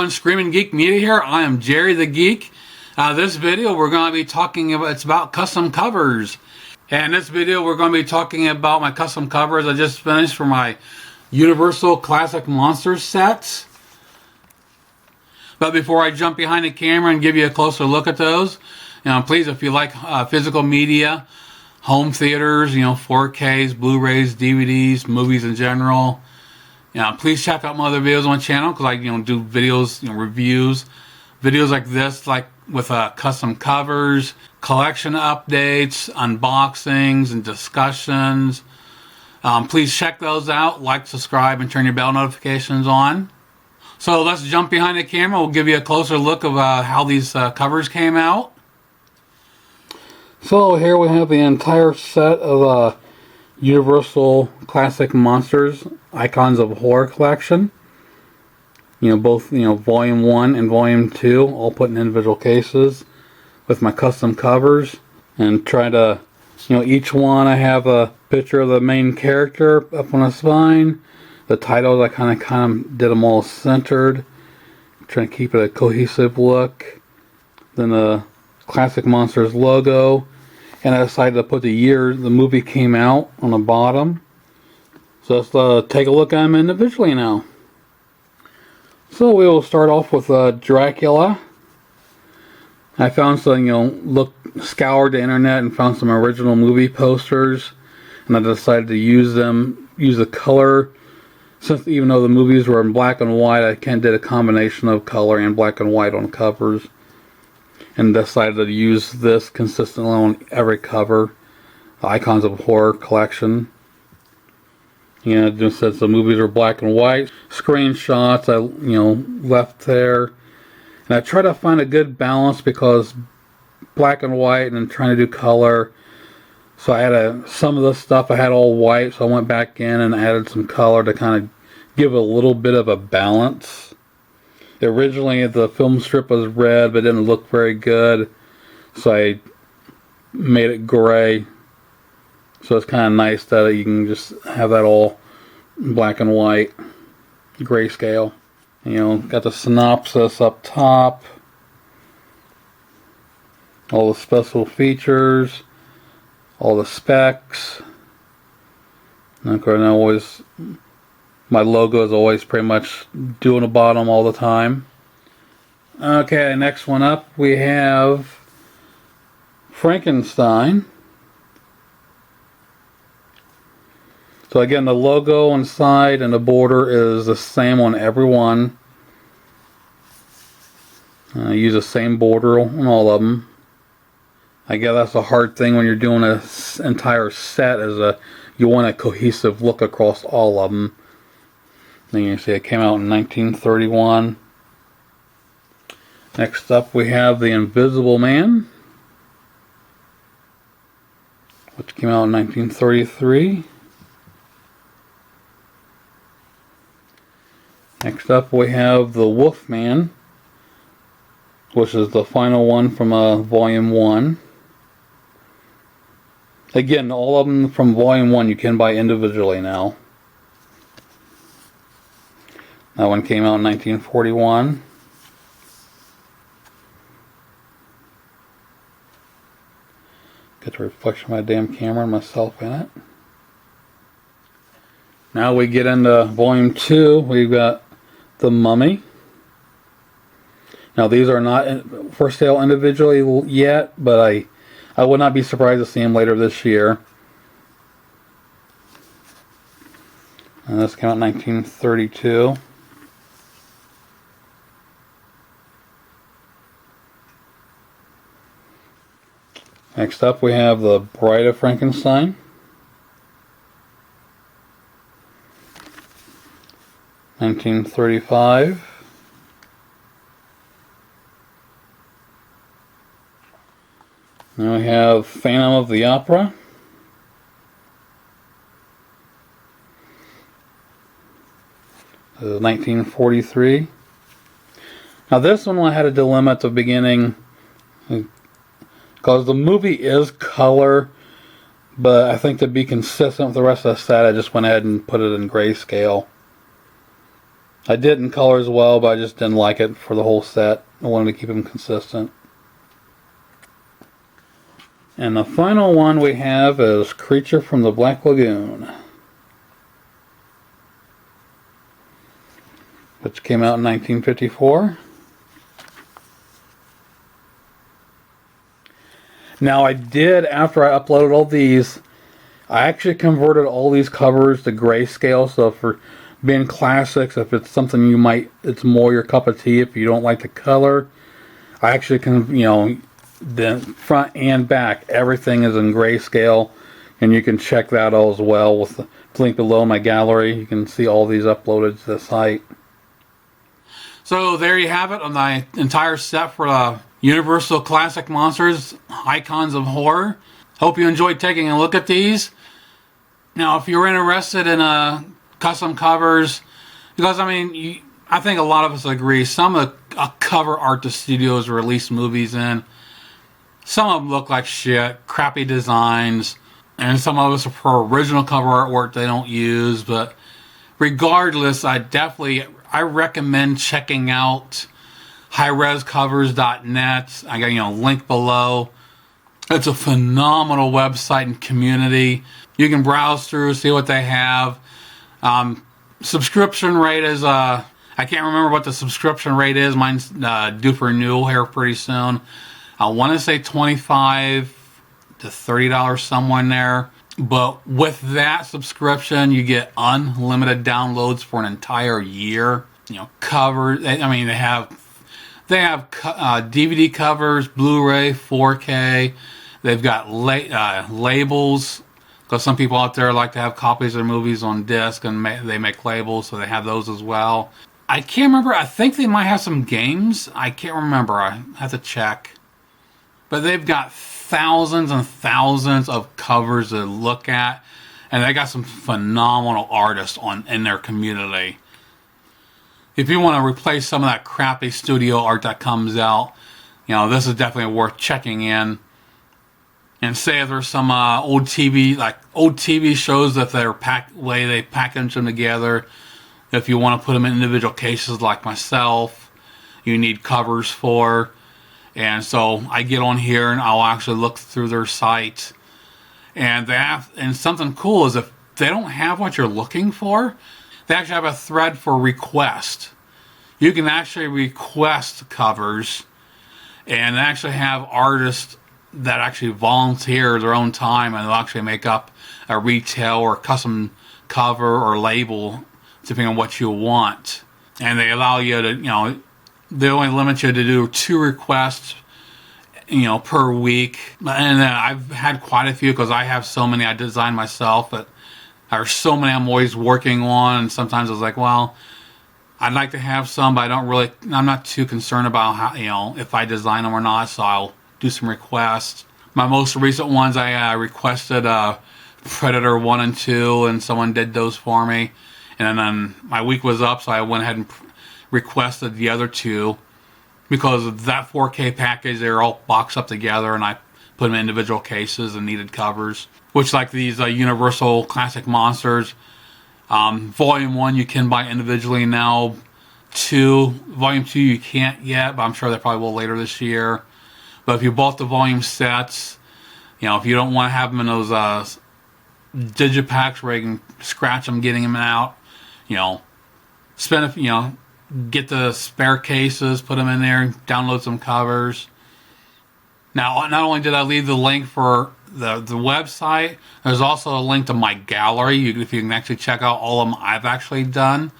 everyone, Screaming Geek Media here. I am Jerry the Geek. This video we're going to be talking about, it's about custom covers. And this video we're going to be talking about my custom covers I just finished for my Universal Classic Monsters sets. But before I jump behind the camera and give you a closer look at those, please, if you like physical media, home theaters, 4Ks, Blu-rays, DVDs, movies in general, please check out my other videos on my channel, because I do videos, reviews, videos like this, like with custom covers, collection updates, unboxings, and discussions. Please check those out, like, subscribe, and turn your bell notifications on. So let's jump behind the camera. We'll give you a closer look of how these covers came out. So here we have the entire set of Universal Classic Monsters Icons of Horror collection. Both Volume 1 and Volume 2, all put in individual cases with my custom covers. And try to, each one I have a picture of the main character up on the spine. The titles I kind of did them all centered, trying to keep it a cohesive look. Then the Classic Monsters logo, and I decided to put the year the movie came out on the bottom. So let's take a look at them individually now. So we will start off with Dracula. I found some, scoured the internet and found some original movie posters, and I decided to use the color. Since even though the movies were in black and white, I did a combination of color and black and white on covers, and decided to use this consistently on every cover. Icons of Horror collection. Just since the movies were black and white, screenshots I left there, and I try to find a good balance, because black and white and then trying to do color. So I had some of the stuff I had all white, so I went back in and added some color to kind of give a little bit of a balance. Originally the film strip was red, but it didn't look very good, so I made it gray. So it's kind of nice that you can just have that all black and white, grayscale. Got the synopsis up top, all the special features, all the specs. And of course, my logo is always pretty much doing the bottom all the time. Okay, next one up we have Frankenstein. So again, the logo inside and the border is the same on every one. I use the same border on all of them. I guess that's a hard thing when you're doing an entire set, is you want a cohesive look across all of them. Then you see it came out in 1931. Next up we have The Invisible Man, which came out in 1933. Next up we have The Wolfman, which is the final one from Volume 1. Again, all of them from Volume 1 you can buy individually now. That one came out in 1941. Get the reflection of my damn camera and myself in it. Now we get into Volume 2. We've got The Mummy. Now these are not for sale individually yet, but I would not be surprised to see them later this year. And this came out in 1932. Next up we have The Bride of Frankenstein. 1935. Now we have Phantom of the Opera. 1943. Now this one I had a dilemma at the beginning, because the movie is color, but I think to be consistent with the rest of the set I just went ahead and put it in grayscale. I did in color as well, but I just didn't like it for the whole set. I wanted to keep them consistent. And the final one we have is Creature from the Black Lagoon, which came out in 1954. Now I did, after I uploaded all these, I actually converted all these covers to grayscale, so for being classics, if it's something you might, it's more your cup of tea if you don't like the color, I actually can, you know, the front and back, everything is in grayscale, and you can check that out as well with the link below in my gallery. You can see all these uploaded to the site. So there you have it on the entire set for the Universal Classic Monsters Icons of Horror. Hope you enjoyed taking a look at these. Now, if you're interested in custom covers, because I mean, I think a lot of us agree, some of the cover art the studios release movies in, some of them look like shit, crappy designs, and some of us prefer original cover artwork they don't use. But regardless, I recommend checking out highrescovers.net. I got, you know, link below. It's a phenomenal website and community. You can browse through, see what they have. Subscription rate is, I can't remember what the subscription rate is. Mine's due for renewal here pretty soon. I want to say $25 to $30 somewhere in there. But with that subscription, you get unlimited downloads for an entire year. You know, covers. I mean, they have DVD covers, Blu-ray, 4K. They've got labels, because some people out there like to have copies of their movies on disc, and they make labels, so they have those as well. I can't remember. I think they might have some games. I can't remember. I have to check. But they've got thousands and thousands of covers to look at, and they got some phenomenal artists in their community. If you want to replace some of that crappy studio art that comes out, you know, this is definitely worth checking in. And say if there's some old TV shows that way they package them together, if you want to put them in individual cases like myself, you need covers for. And so I get on here and I'll actually look through their site. And something cool is if they don't have what you're looking for, they actually have a thread for request. You can actually request covers and actually have artists that actually volunteer their own time, and they'll actually make up a retail or custom cover or label depending on what you want. And they allow you to, you know, they only limit you to do 2 requests, you know, per week. And I've had quite a few because I have so many I designed myself, but there's so many I'm always working on, and sometimes I was like, well, I'd like to have some, but I'm not too concerned about how, you know, if I design them or not, so I'll do some requests. My most recent ones, I requested Predator 1 and 2, and someone did those for me. And then my week was up, so I went ahead and requested the other 2. Because of that 4K package, they were all boxed up together, and I put them in individual cases and needed covers. Which, like these Universal Classic Monsters, Volume 1 you can buy individually now. Volume 2 you can't yet, but I'm sure they probably will later this year. But if you bought the volume sets, you know, if you don't want to have them in those digipacks where you can scratch them, getting them out, you know, get the spare cases, put them in there, download some covers. Now, not only did I leave the link for the website, there's also a link to my gallery. If you can actually check out all of them I've actually done.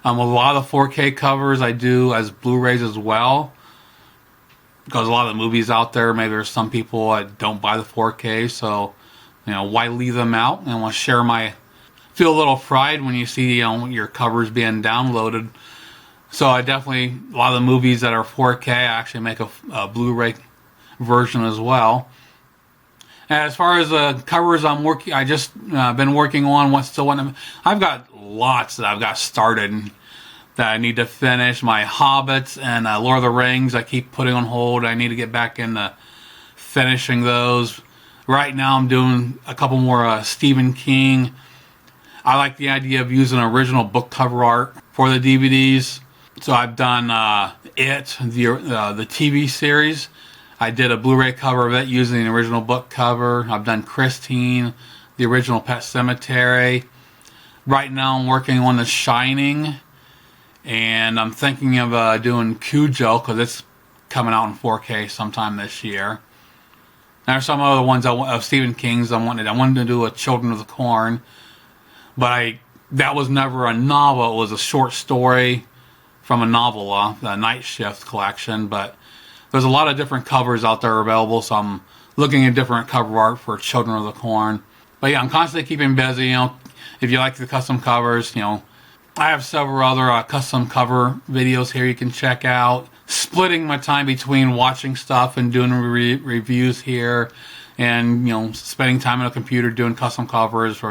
A lot of the 4K covers I do as Blu-rays as well. Because a lot of the movies out there, maybe there's some people that don't buy the 4K, so, you know, why leave them out? And I want to feel a little pride when you see, you know, your covers being downloaded. So a lot of the movies that are 4K, I actually make a Blu-ray version as well. And as far as the covers I just been working on, I've got lots that I've got started that I need to finish. My Hobbits and Lord of the Rings I keep putting on hold. I need to get back into finishing those. Right now I'm doing a couple more Stephen King. I like the idea of using original book cover art for the DVDs. So I've done the TV series. I did a Blu-ray cover of it using the original book cover. I've done Christine, the original Pet Sematary. Right now I'm working on The Shining, and I'm thinking of doing Cujo because it's coming out in 4K sometime this year. There's some other ones of Stephen King's I wanted to do a Children of the Corn, but that was never a novel. It was a short story from a novella, the Night Shift collection. But there's a lot of different covers out there available, so I'm looking at different cover art for Children of the Corn. But yeah, I'm constantly keeping busy. You know, if you like the custom covers, you know, I have several other custom cover videos here you can check out. Splitting my time between watching stuff and doing reviews here, and you know, spending time on a computer doing custom covers.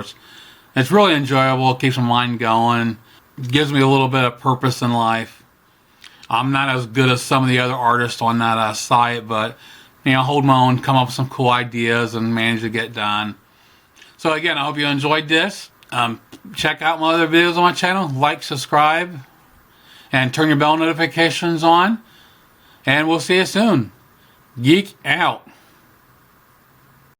It's really enjoyable. It keeps my mind going. It gives me a little bit of purpose in life. I'm not as good as some of the other artists on that site, but you know, hold my own, come up with some cool ideas, and manage to get done. So again, I hope you enjoyed this. Check out my other videos on my channel. Like, subscribe, and turn your bell notifications on. And we'll see you soon. Geek out.